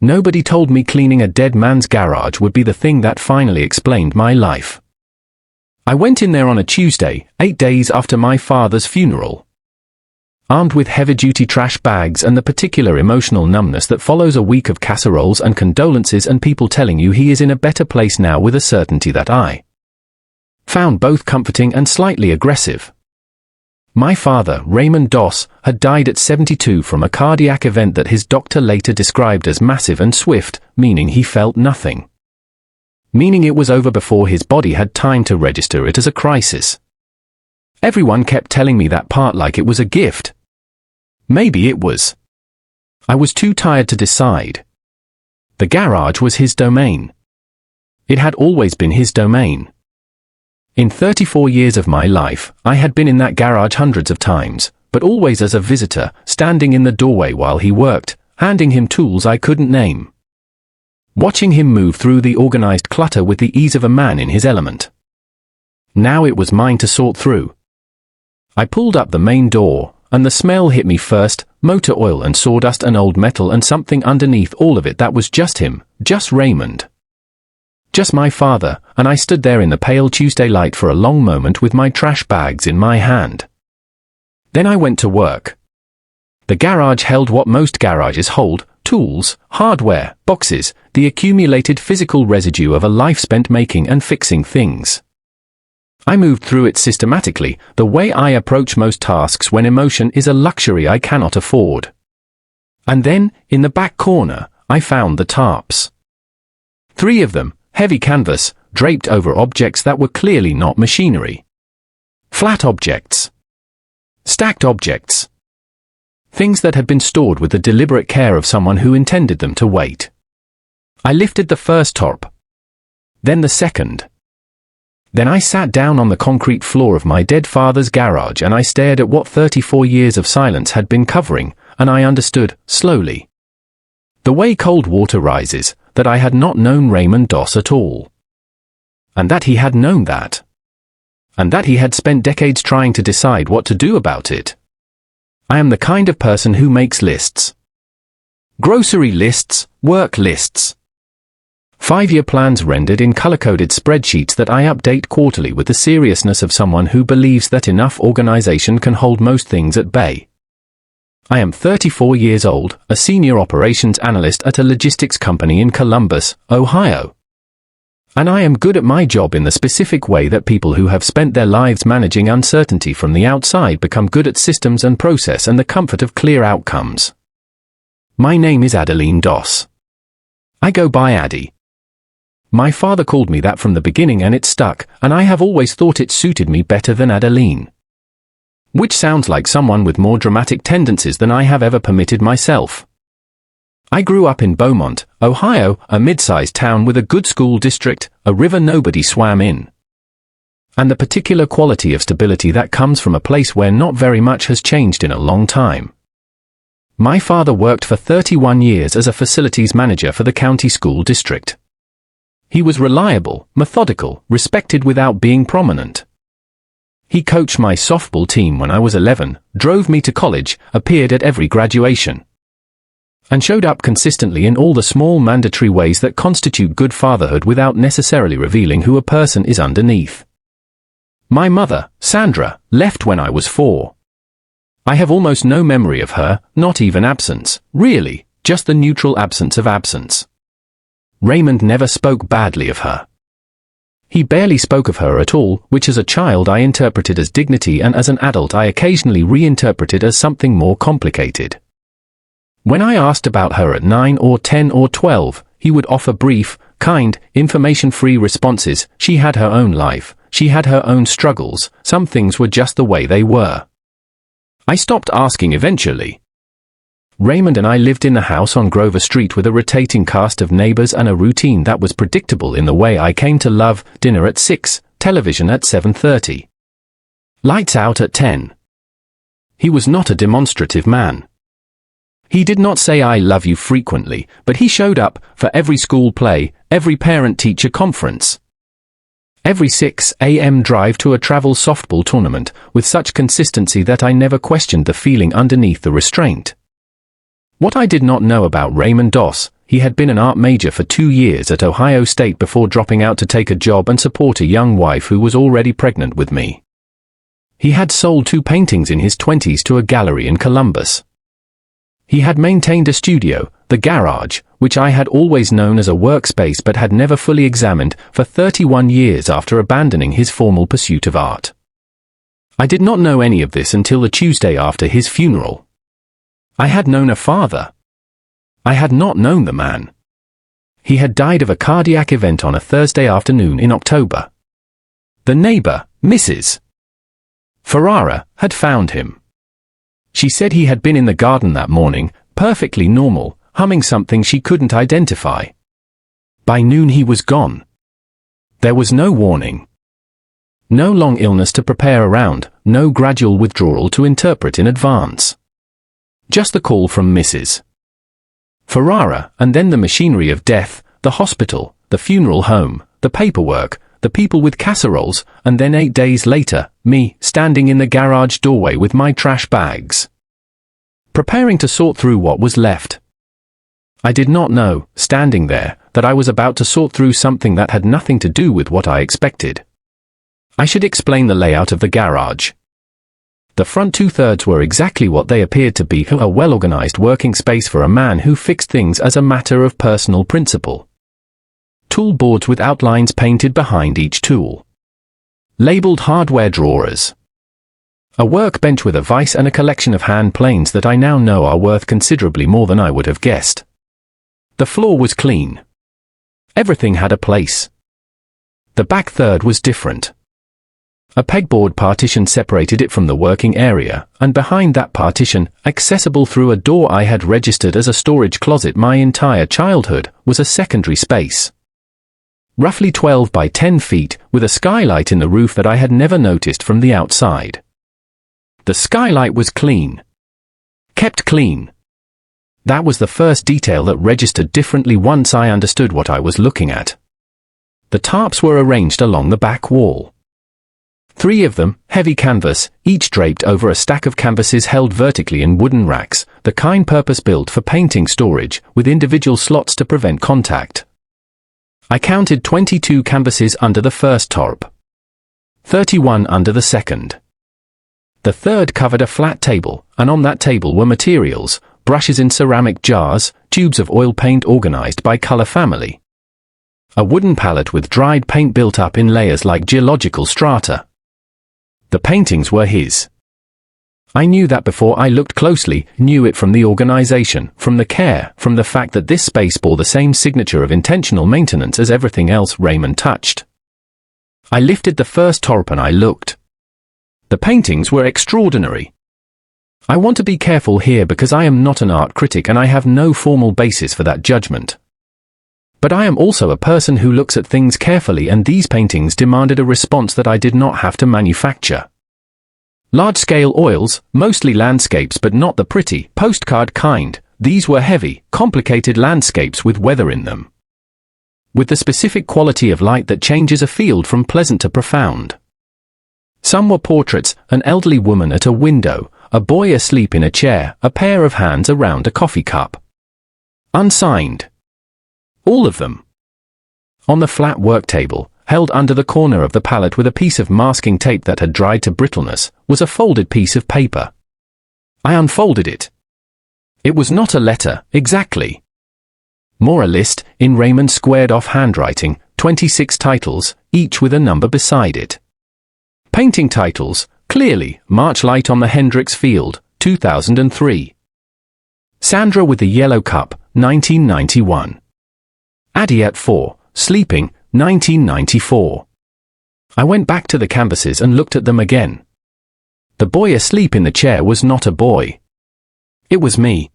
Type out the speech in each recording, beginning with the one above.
Nobody told me cleaning a dead man's garage would be the thing that finally explained my life. I went in there on a Tuesday, 8 days after my father's funeral. Armed with heavy-duty trash bags and the particular emotional numbness that follows a week of casseroles and condolences and people telling you he is in a better place now, with a certainty that I found both comforting and slightly aggressive. My father, Raymond Doss, had died at 72 from a cardiac event that his doctor later described as massive and swift, meaning he felt nothing. Meaning it was over before his body had time to register it as a crisis. Everyone kept telling me that part like it was a gift. Maybe it was. I was too tired to decide. The garage was his domain. It had always been his domain. In 34 years of my life, I had been in that garage hundreds of times, but always as a visitor, standing in the doorway while he worked, handing him tools I couldn't name. Watching him move through the organized clutter with the ease of a man in his element. Now it was mine to sort through. I pulled up the main door, and the smell hit me first: motor oil and sawdust and old metal, and something underneath all of it that was just him, just Raymond. Just my father, and I stood there in the pale Tuesday light for a long moment with my trash bags in my hand. Then I went to work. The garage held what most garages hold: tools, hardware, boxes, the accumulated physical residue of a life spent making and fixing things. I moved through it systematically, the way I approach most tasks when emotion is a luxury I cannot afford. And then, in the back corner, I found the tarps. 3 of them, heavy canvas, draped over objects that were clearly not machinery. Flat objects. Stacked objects. Things that had been stored with the deliberate care of someone who intended them to wait. I lifted the first tarp. Then the second. Then I sat down on the concrete floor of my dead father's garage and I stared at what 34 years of silence had been covering, and I understood, slowly. The way cold water rises, that I had not known Raymond Doss at all. And that he had known that. And that he had spent decades trying to decide what to do about it. I am the kind of person who makes lists. Grocery lists, work lists. 5-year plans rendered in color-coded spreadsheets that I update quarterly with the seriousness of someone who believes that enough organization can hold most things at bay. I am 34 years old, a senior operations analyst at a logistics company in Columbus, Ohio. And I am good at my job in the specific way that people who have spent their lives managing uncertainty from the outside become good at systems and process and the comfort of clear outcomes. My name is Adeline Doss. I go by Addie. My father called me that from the beginning and it stuck, and I have always thought it suited me better than Adeline. Which sounds like someone with more dramatic tendencies than I have ever permitted myself. I grew up in Beaumont, Ohio, a mid-sized town with a good school district, a river nobody swam in. And the particular quality of stability that comes from a place where not very much has changed in a long time. My father worked for 31 years as a facilities manager for the county school district. He was reliable, methodical, respected without being prominent. He coached my softball team when I was 11, drove me to college, appeared at every graduation, and showed up consistently in all the small mandatory ways that constitute good fatherhood without necessarily revealing who a person is underneath. My mother, Sandra, left when I was 4. I have almost no memory of her, not even absence, really, just the neutral absence of absence. Raymond never spoke badly of her. He barely spoke of her at all, which as a child I interpreted as dignity and as an adult I occasionally reinterpreted as something more complicated. When I asked about her at 9 or 10 or 12, he would offer brief, kind, information-free responses. She had her own life, she had her own struggles, some things were just the way they were. I stopped asking eventually. Raymond and I lived in the house on Grover Street with a rotating cast of neighbors and a routine that was predictable in the way I came to love: dinner at 6, television at 7:30. Lights out at 10. He was not a demonstrative man. He did not say "I love you" frequently, but he showed up for every school play, every parent-teacher conference, every 6 a.m. drive to a travel softball tournament, with such consistency that I never questioned the feeling underneath the restraint. What I did not know about Raymond Doss, he had been an art major for 2 years at Ohio State before dropping out to take a job and support a young wife who was already pregnant with me. He had sold 2 paintings in his 20s to a gallery in Columbus. He had maintained a studio, the Garage, which I had always known as a workspace but had never fully examined, for 31 years after abandoning his formal pursuit of art. I did not know any of this until the Tuesday after his funeral. I had known a father. I had not known the man. He had died of a cardiac event on a Thursday afternoon in October. The neighbor, Mrs. Ferrara, had found him. She said he had been in the garden that morning, perfectly normal, humming something she couldn't identify. By noon he was gone. There was no warning. No long illness to prepare around, no gradual withdrawal to interpret in advance. Just the call from Mrs. Ferrara, and then the machinery of death, the hospital, the funeral home, the paperwork, the people with casseroles, and then 8 days later, me, standing in the garage doorway with my trash bags, preparing to sort through what was left. I did not know, standing there, that I was about to sort through something that had nothing to do with what I expected. I should explain the layout of the garage. The front 2/3 were exactly what they appeared to be, a well-organized working space for a man who fixed things as a matter of personal principle. Tool boards with outlines painted behind each tool. Labeled hardware drawers. A workbench with a vise and a collection of hand planes that I now know are worth considerably more than I would have guessed. The floor was clean. Everything had a place. The back third was different. A pegboard partition separated it from the working area, and behind that partition, accessible through a door I had registered as a storage closet my entire childhood, was a secondary space. Roughly 12 by 10 feet, with a skylight in the roof that I had never noticed from the outside. The skylight was clean. Kept clean. That was the first detail that registered differently once I understood what I was looking at. The tarps were arranged along the back wall. 3 of them, heavy canvas, each draped over a stack of canvases held vertically in wooden racks, the kind purpose-built for painting storage, with individual slots to prevent contact. I counted 22 canvases under the first tarp. 31 under the second. The third covered a flat table, and on that table were materials, brushes in ceramic jars, tubes of oil paint organized by color family. A wooden palette with dried paint built up in layers like geological strata. The paintings were his. I knew that before I looked closely, knew it from the organization, from the care, from the fact that this space bore the same signature of intentional maintenance as everything else Raymond touched. I lifted the first tarp and I looked. The paintings were extraordinary. I want to be careful here because I am not an art critic and I have no formal basis for that judgment. But I am also a person who looks at things carefully, and these paintings demanded a response that I did not have to manufacture. Large-scale oils, mostly landscapes but not the pretty, postcard kind, these were heavy, complicated landscapes with weather in them. With the specific quality of light that changes a field from pleasant to profound. Some were portraits, an elderly woman at a window, a boy asleep in a chair, a pair of hands around a coffee cup. Unsigned. All of them. On the flat work table, held under the corner of the palette with a piece of masking tape that had dried to brittleness, was a folded piece of paper. I unfolded it. It was not a letter, exactly. More a list, in Raymond's squared-off handwriting, 26 titles, each with a number beside it. Painting titles, clearly, March Light on the Hendricks Field, 2003. Sandra with the Yellow Cup, 1991. Addie at 4, Sleeping, 1994. I went back to the canvases and looked at them again. The boy asleep in the chair was not a boy. It was me.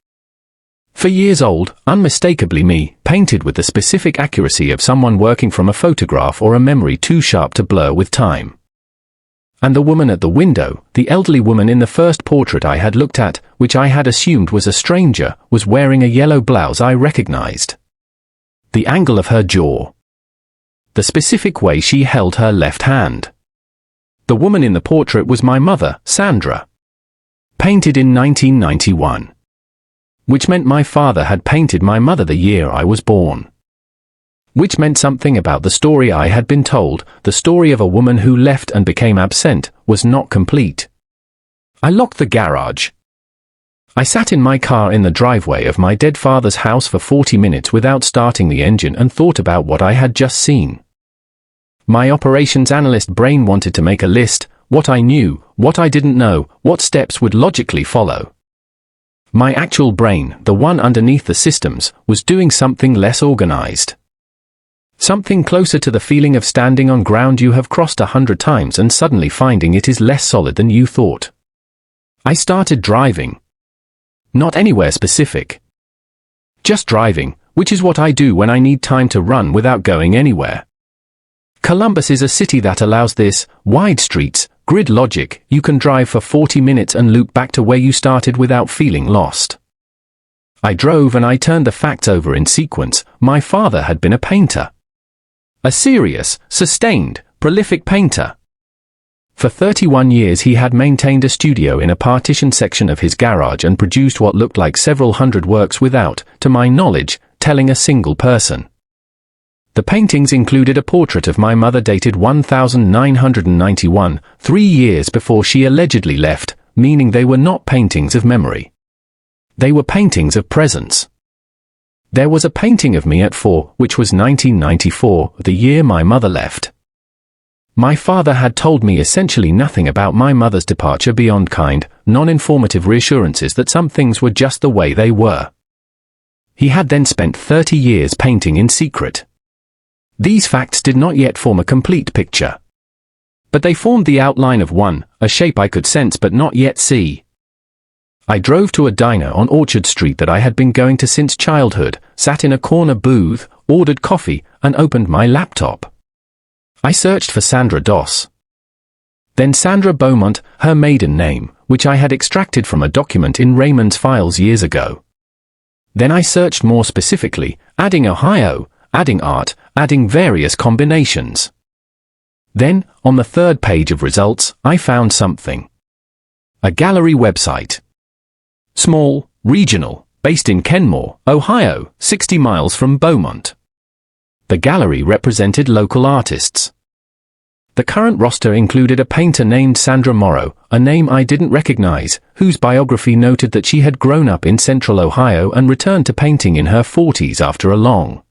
For years old, unmistakably me, painted with the specific accuracy of someone working from a photograph or a memory too sharp to blur with time. And the woman at the window, the elderly woman in the first portrait I had looked at, which I had assumed was a stranger, was wearing a yellow blouse I recognized. The angle of her jaw. The specific way she held her left hand. The woman in the portrait was my mother, Sandra. Painted in 1991. which meant my father had painted my mother the year I was born. Which meant something about the story I had been told, the story of a woman who left and became absent, was not complete. I locked the garage. I sat in my car in the driveway of my dead father's house for 40 minutes without starting the engine and thought about what I had just seen. My operations analyst brain wanted to make a list, what I knew, what I didn't know, what steps would logically follow. My actual brain, the one underneath the systems, was doing something less organized. Something closer to the feeling of standing on ground you have crossed 100 times and suddenly finding it is less solid than you thought. I started driving. Not anywhere specific. Just driving, which is what I do when I need time to run without going anywhere. Columbus is a city that allows this, wide streets, grid logic, you can drive for 40 minutes and loop back to where you started without feeling lost. I drove and I turned the facts over in sequence. My father had been a painter. A serious, sustained, prolific painter. For 31 years he had maintained a studio in a partitioned section of his garage and produced what looked like several hundred works without, to my knowledge, telling a single person. The paintings included a portrait of my mother dated 1991, 3 years before she allegedly left, meaning they were not paintings of memory. They were paintings of presence. There was a painting of me at 4, which was 1994, the year my mother left. My father had told me essentially nothing about my mother's departure beyond kind, non-informative reassurances that some things were just the way they were. He had then spent 30 years painting in secret. These facts did not yet form a complete picture. But they formed the outline of one, a shape I could sense but not yet see. I drove to a diner on Orchard Street that I had been going to since childhood, sat in a corner booth, ordered coffee, and opened my laptop. I searched for Sandra Doss. Then Sandra Beaumont, her maiden name, which I had extracted from a document in Raymond's files years ago. Then I searched more specifically, adding Ohio, adding art, adding various combinations. Then, on the third page of results, I found something. A gallery website. Small, regional, based in Kenmore, Ohio, 60 miles from Beaumont. The gallery represented local artists. The current roster included a painter named Sandra Morrow, a name I didn't recognize, whose biography noted that she had grown up in central Ohio and returned to painting in her 40s after a long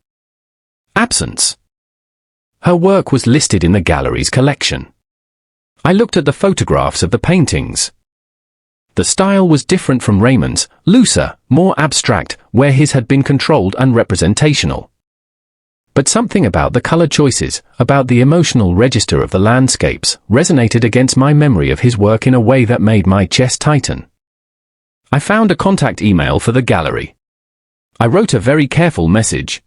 absence. Her work was listed in the gallery's collection. I looked at the photographs of the paintings. The style was different from Raymond's, looser, more abstract, where his had been controlled and representational. But something about the color choices, about the emotional register of the landscapes, resonated against my memory of his work in a way that made my chest tighten. I found a contact email for the gallery. I wrote a very careful message.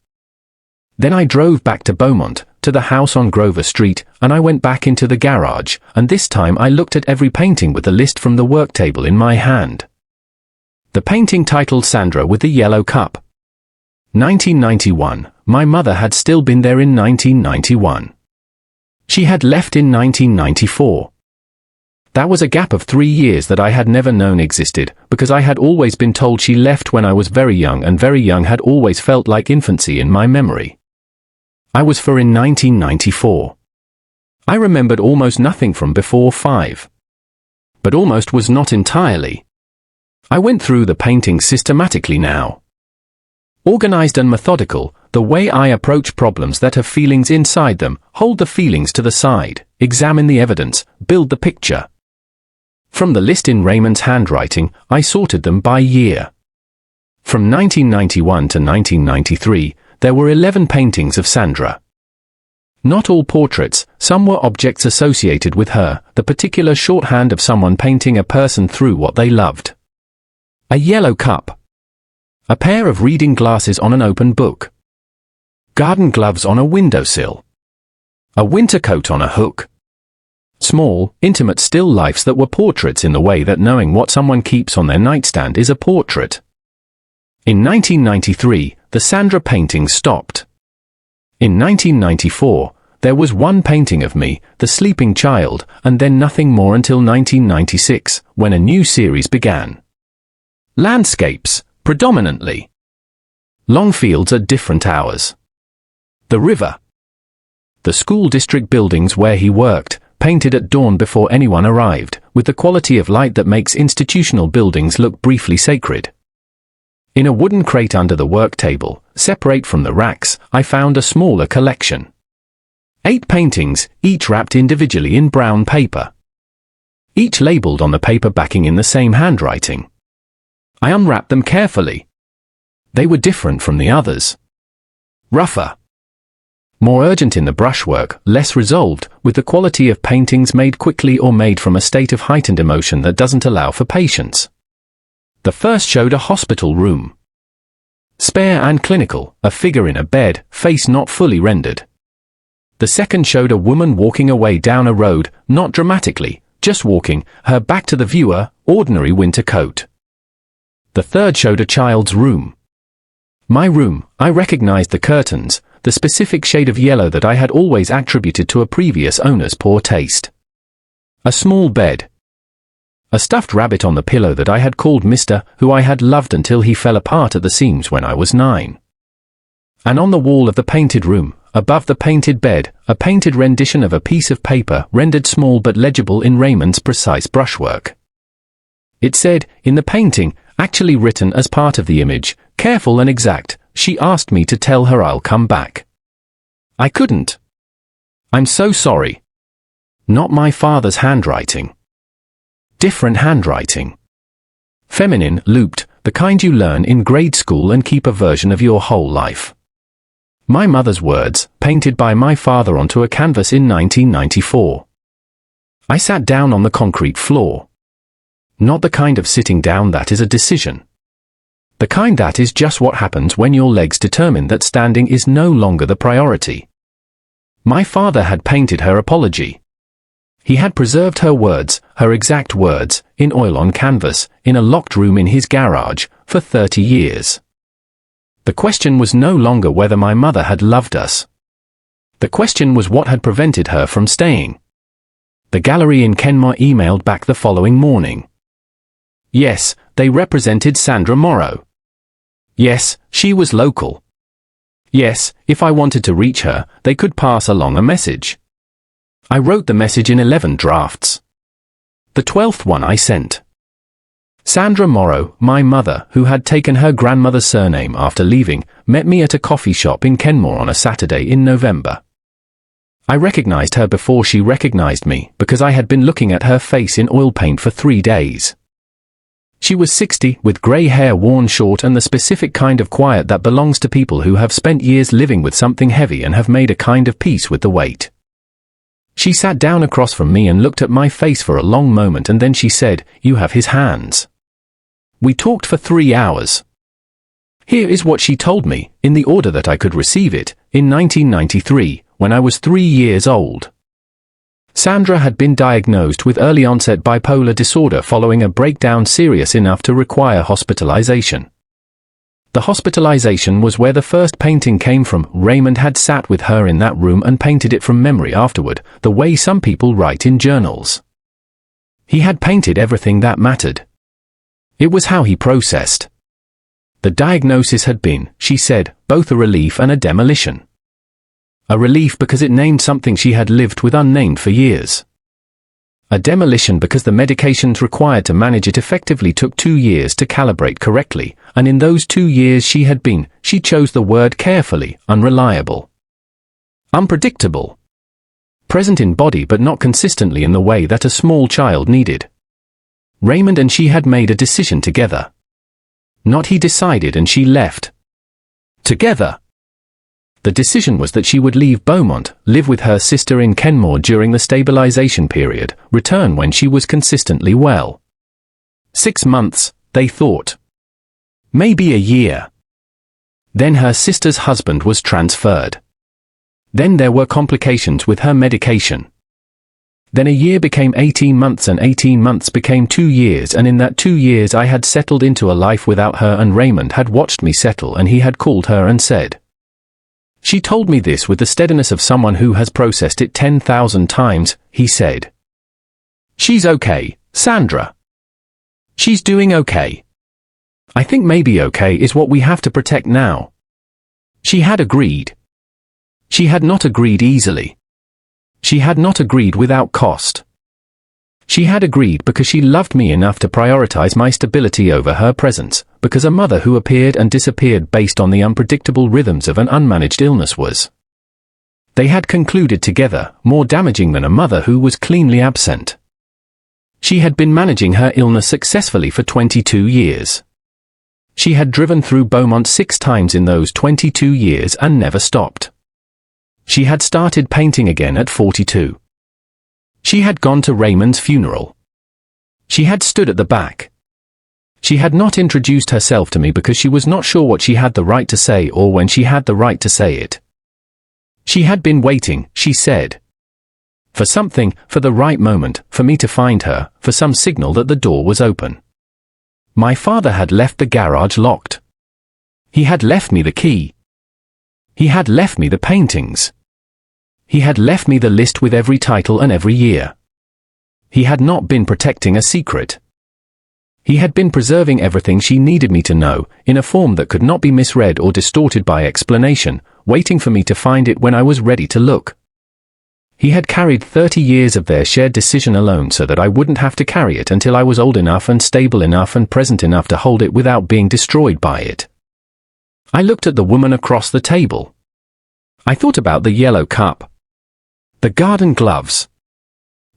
Then I drove back to Beaumont, to the house on Grover Street, and I went back into the garage, and this time I looked at every painting with the list from the work table in my hand. The painting titled Sandra with the Yellow Cup. 1991, my mother had still been there in 1991. She had left in 1994. That was a gap of 3 years that I had never known existed, because I had always been told she left when I was very young, and very young had always felt like infancy in my memory. I was 4 in 1994. I remembered almost nothing from before 5. But almost was not entirely. I went through the paintings systematically now. Organized and methodical, the way I approach problems that have feelings inside them, hold the feelings to the side, examine the evidence, build the picture. From the list in Raymond's handwriting, I sorted them by year. From 1991 to 1993, there were 11 paintings of Sandra. Not all portraits, some were objects associated with her, the particular shorthand of someone painting a person through what they loved. A yellow cup. A pair of reading glasses on an open book. Garden gloves on a windowsill. A winter coat on a hook. Small, intimate still lifes that were portraits in the way that knowing what someone keeps on their nightstand is a portrait. In 1993, the Sandra paintings stopped. In 1994, there was one painting of me, the sleeping child, and then nothing more until 1996, when a new series began. Landscapes, Predominantly. Long fields at different hours. The river. The school district buildings where he worked, painted at dawn before anyone arrived, with the quality of light that makes institutional buildings look briefly sacred. In a wooden crate under the work table, separate from the racks, I found a smaller collection. 8 paintings, each wrapped individually in brown paper. Each labeled on the paper backing in the same handwriting. I unwrapped them carefully. They were different from the others. Rougher. More urgent in the brushwork, less resolved, with the quality of paintings made quickly or made from a state of heightened emotion that doesn't allow for patience. The first showed a hospital room. Spare and clinical, a figure in a bed, face not fully rendered. The second showed a woman walking away down a road, not dramatically, just walking, her back to the viewer, ordinary winter coat. The third showed a child's room. My room, I recognized the curtains, the specific shade of yellow that I had always attributed to a previous owner's poor taste. A small bed. A stuffed rabbit on the pillow that I had called Mr., who I had loved until he fell apart at the seams when I was 9. And on the wall of the painted room, above the painted bed, a painted rendition of a piece of paper rendered small but legible in Raymond's precise brushwork. It said, in the painting, actually written as part of the image, careful and exact, she asked me to tell her I'll come back. I couldn't. I'm so sorry. Not my father's handwriting. Different handwriting. Feminine, looped, the kind you learn in grade school and keep a version of your whole life. My mother's words, painted by my father onto a canvas in 1994. I sat down on the concrete floor. Not the kind of sitting down that is a decision. The kind that is just what happens when your legs determine that standing is no longer the priority. My father had painted her apology. He had preserved her words, her exact words, in oil on canvas, in a locked room in his garage, for 30 years. The question was no longer whether my mother had loved us. The question was what had prevented her from staying. The gallery in Kenmore emailed back the following morning. Yes, they represented Sandra Morrow. Yes, she was local. Yes, if I wanted to reach her, they could pass along a message. I wrote the message in 11 drafts. The 12th one I sent. Sandra Morrow, my mother, who had taken her grandmother's surname after leaving, met me at a coffee shop in Kenmore on a Saturday in November. I recognized her before she recognized me because I had been looking at her face in oil paint for 3 days. She was 60, with grey hair worn short and the specific kind of quiet that belongs to people who have spent years living with something heavy and have made a kind of peace with the weight. She sat down across from me and looked at my face for a long moment, and then she said, "You have his hands." We talked for 3 hours. Here is what she told me, in the order that I could receive it, in 1993, when I was 3 years old. Sandra had been diagnosed with early-onset bipolar disorder following a breakdown serious enough to require hospitalization. The hospitalization was where the first painting came from. Raymond had sat with her in that room and painted it from memory afterward, the way some people write in journals. He had painted everything that mattered. It was how he processed. The diagnosis had been, she said, both a relief and a demolition. A relief because it named something she had lived with unnamed for years. A demolition because the medications required to manage it effectively took 2 years to calibrate correctly, and in those 2 years she chose the word carefully, unreliable. Unpredictable. Present in body but not consistently in the way that a small child needed. Raymond and she had made a decision together. Not he decided and she left. Together. The decision was that she would leave Beaumont, live with her sister in Kenmore during the stabilization period, return when she was consistently well. 6 months, they thought. Maybe a year. Then her sister's husband was transferred. Then there were complications with her medication. Then a year became 18 months and 18 months became 2 years, and in that 2 years I had settled into a life without her, and Raymond had watched me settle, and he had called her and said. She told me this with the steadiness of someone who has processed it 10,000 times, he said. She's okay, Sandra. She's doing okay. I think maybe okay is what we have to protect now. She had agreed. She had not agreed easily. She had not agreed without cost. She had agreed because she loved me enough to prioritize my stability over her presence, because a mother who appeared and disappeared based on the unpredictable rhythms of an unmanaged illness was. They had concluded together, more damaging than a mother who was cleanly absent. She had been managing her illness successfully for 22 years. She had driven through Beaumont 6 times in those 22 years and never stopped. She had started painting again at 42. She had gone to Raymond's funeral. She had stood at the back. She had not introduced herself to me because she was not sure what she had the right to say or when she had the right to say it. She had been waiting, she said. For something, for the right moment, for me to find her, for some signal that the door was open. My father had left the garage locked. He had left me the key. He had left me the paintings. He had left me the list with every title and every year. He had not been protecting a secret. He had been preserving everything she needed me to know, in a form that could not be misread or distorted by explanation, waiting for me to find it when I was ready to look. He had carried 30 years of their shared decision alone so that I wouldn't have to carry it until I was old enough and stable enough and present enough to hold it without being destroyed by it. I looked at the woman across the table. I thought about the yellow cup. The garden gloves.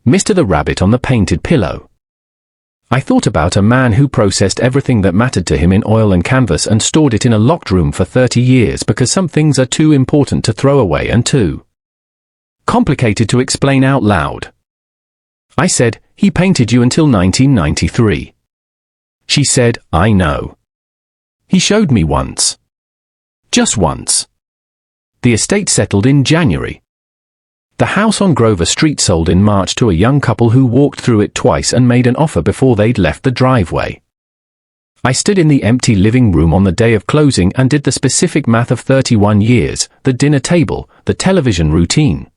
Mr. the Rabbit on the painted pillow. I thought about a man who processed everything that mattered to him in oil and canvas and stored it in a locked room for 30 years because some things are too important to throw away and too complicated to explain out loud. I said, he painted you until 1993. She said, I know. He showed me once. Just once. The estate settled in January. The house on Grover Street sold in March to a young couple who walked through it twice and made an offer before they'd left the driveway. I stood in the empty living room on the day of closing and did the specific math of 31 years, the dinner table, the television routine.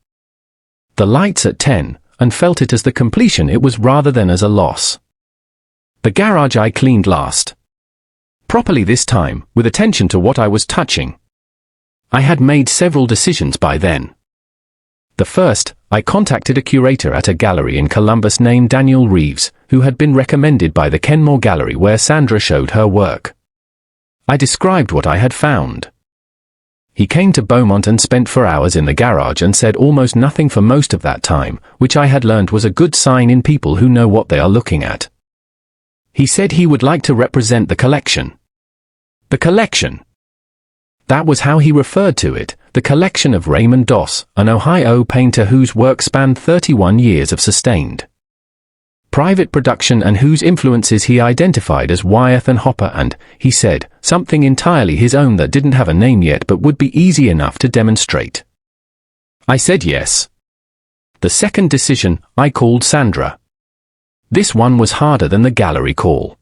The lights at 10, and felt it as the completion it was rather than as a loss. The garage I cleaned last. Properly this time, with attention to what I was touching. I had made several decisions by then. The first, I contacted a curator at a gallery in Columbus named Daniel Reeves, who had been recommended by the Kenmore Gallery where Sandra showed her work. I described what I had found. He came to Beaumont and spent 4 hours in the garage and said almost nothing for most of that time, which I had learned was a good sign in people who know what they are looking at. He said he would like to represent the collection. The collection. That was how he referred to it, the collection of Raymond Doss, an Ohio painter whose work spanned 31 years of sustained private production and whose influences he identified as Wyeth and Hopper and, he said, something entirely his own that didn't have a name yet but would be easy enough to demonstrate. I said yes. The second decision, I called Sandra. This one was harder than the gallery call.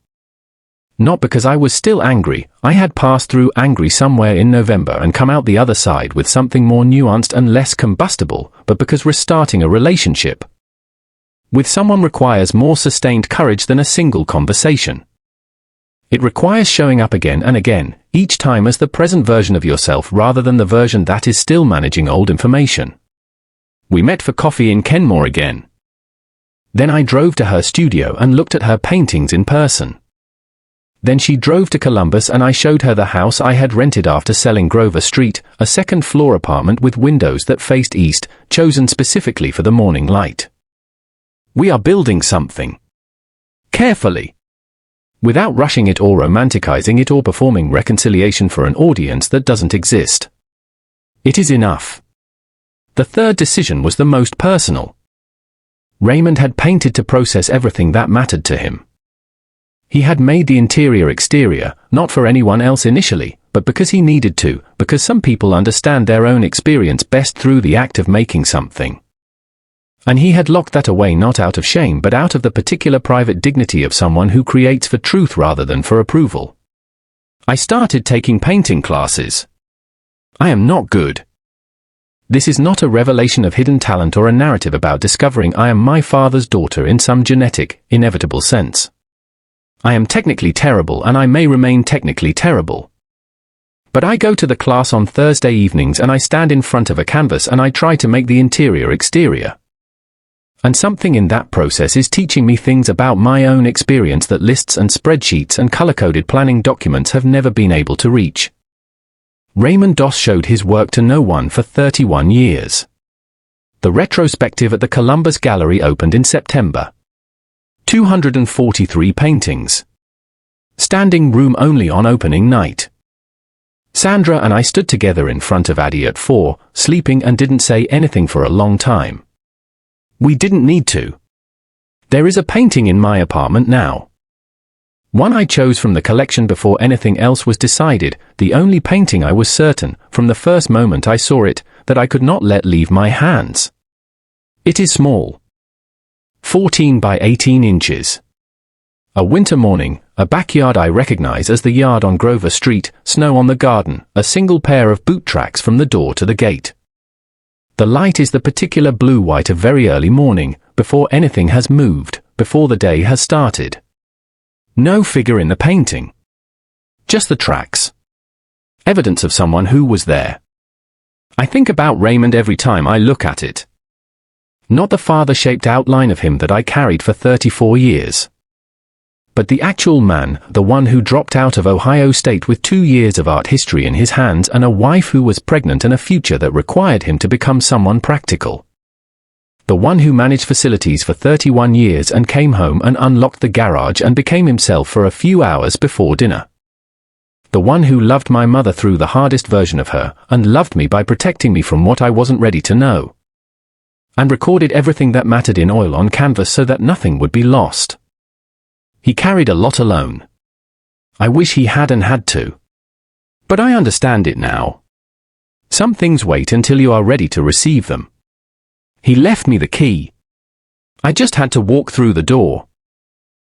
Not because I was still angry, I had passed through angry somewhere in November and come out the other side with something more nuanced and less combustible, but because restarting a relationship with someone requires more sustained courage than a single conversation. It requires showing up again and again, each time as the present version of yourself rather than the version that is still managing old information. We met for coffee in Kenmore again. Then I drove to her studio and looked at her paintings in person. Then she drove to Columbus and I showed her the house I had rented after selling Grover Street, a second-floor apartment with windows that faced east, chosen specifically for the morning light. We are building something. Carefully. Without rushing it or romanticizing it or performing reconciliation for an audience that doesn't exist. It is enough. The third decision was the most personal. Raymond had painted to process everything that mattered to him. He had made the interior-exterior, not for anyone else initially, but because he needed to, because some people understand their own experience best through the act of making something. And he had locked that away not out of shame but out of the particular private dignity of someone who creates for truth rather than for approval. I started taking painting classes. I am not good. This is not a revelation of hidden talent or a narrative about discovering I am my father's daughter in some genetic, inevitable sense. I am technically terrible and I may remain technically terrible. But I go to the class on Thursday evenings and I stand in front of a canvas and I try to make the interior exterior. And something in that process is teaching me things about my own experience that lists and spreadsheets and color-coded planning documents have never been able to reach. Raymond Doss showed his work to no one for 31 years. The retrospective at the Columbus Gallery opened in September. 243 paintings. Standing room only on opening night. Sandra and I stood together in front of Addie at 4, sleeping, and didn't say anything for a long time. We didn't need to. There is a painting in my apartment now. One I chose from the collection before anything else was decided, the only painting I was certain, from the first moment I saw it, that I could not let leave my hands. It is small. 14 by 18 inches. A winter morning, a backyard I recognize as the yard on Grover Street, snow on the garden, a single pair of boot tracks from the door to the gate. The light is the particular blue-white of very early morning, before anything has moved, before the day has started. No figure in the painting. Just the tracks. Evidence of someone who was there. I think about Raymond every time I look at it. Not the father-shaped outline of him that I carried for 34 years. But the actual man, the one who dropped out of Ohio State with 2 years of art history in his hands and a wife who was pregnant and a future that required him to become someone practical. The one who managed facilities for 31 years and came home and unlocked the garage and became himself for a few hours before dinner. The one who loved my mother through the hardest version of her and loved me by protecting me from what I wasn't ready to know. And recorded everything that mattered in oil on canvas so that nothing would be lost. He carried a lot alone. I wish he hadn't had to. But I understand it now. Some things wait until you are ready to receive them. He left me the key. I just had to walk through the door.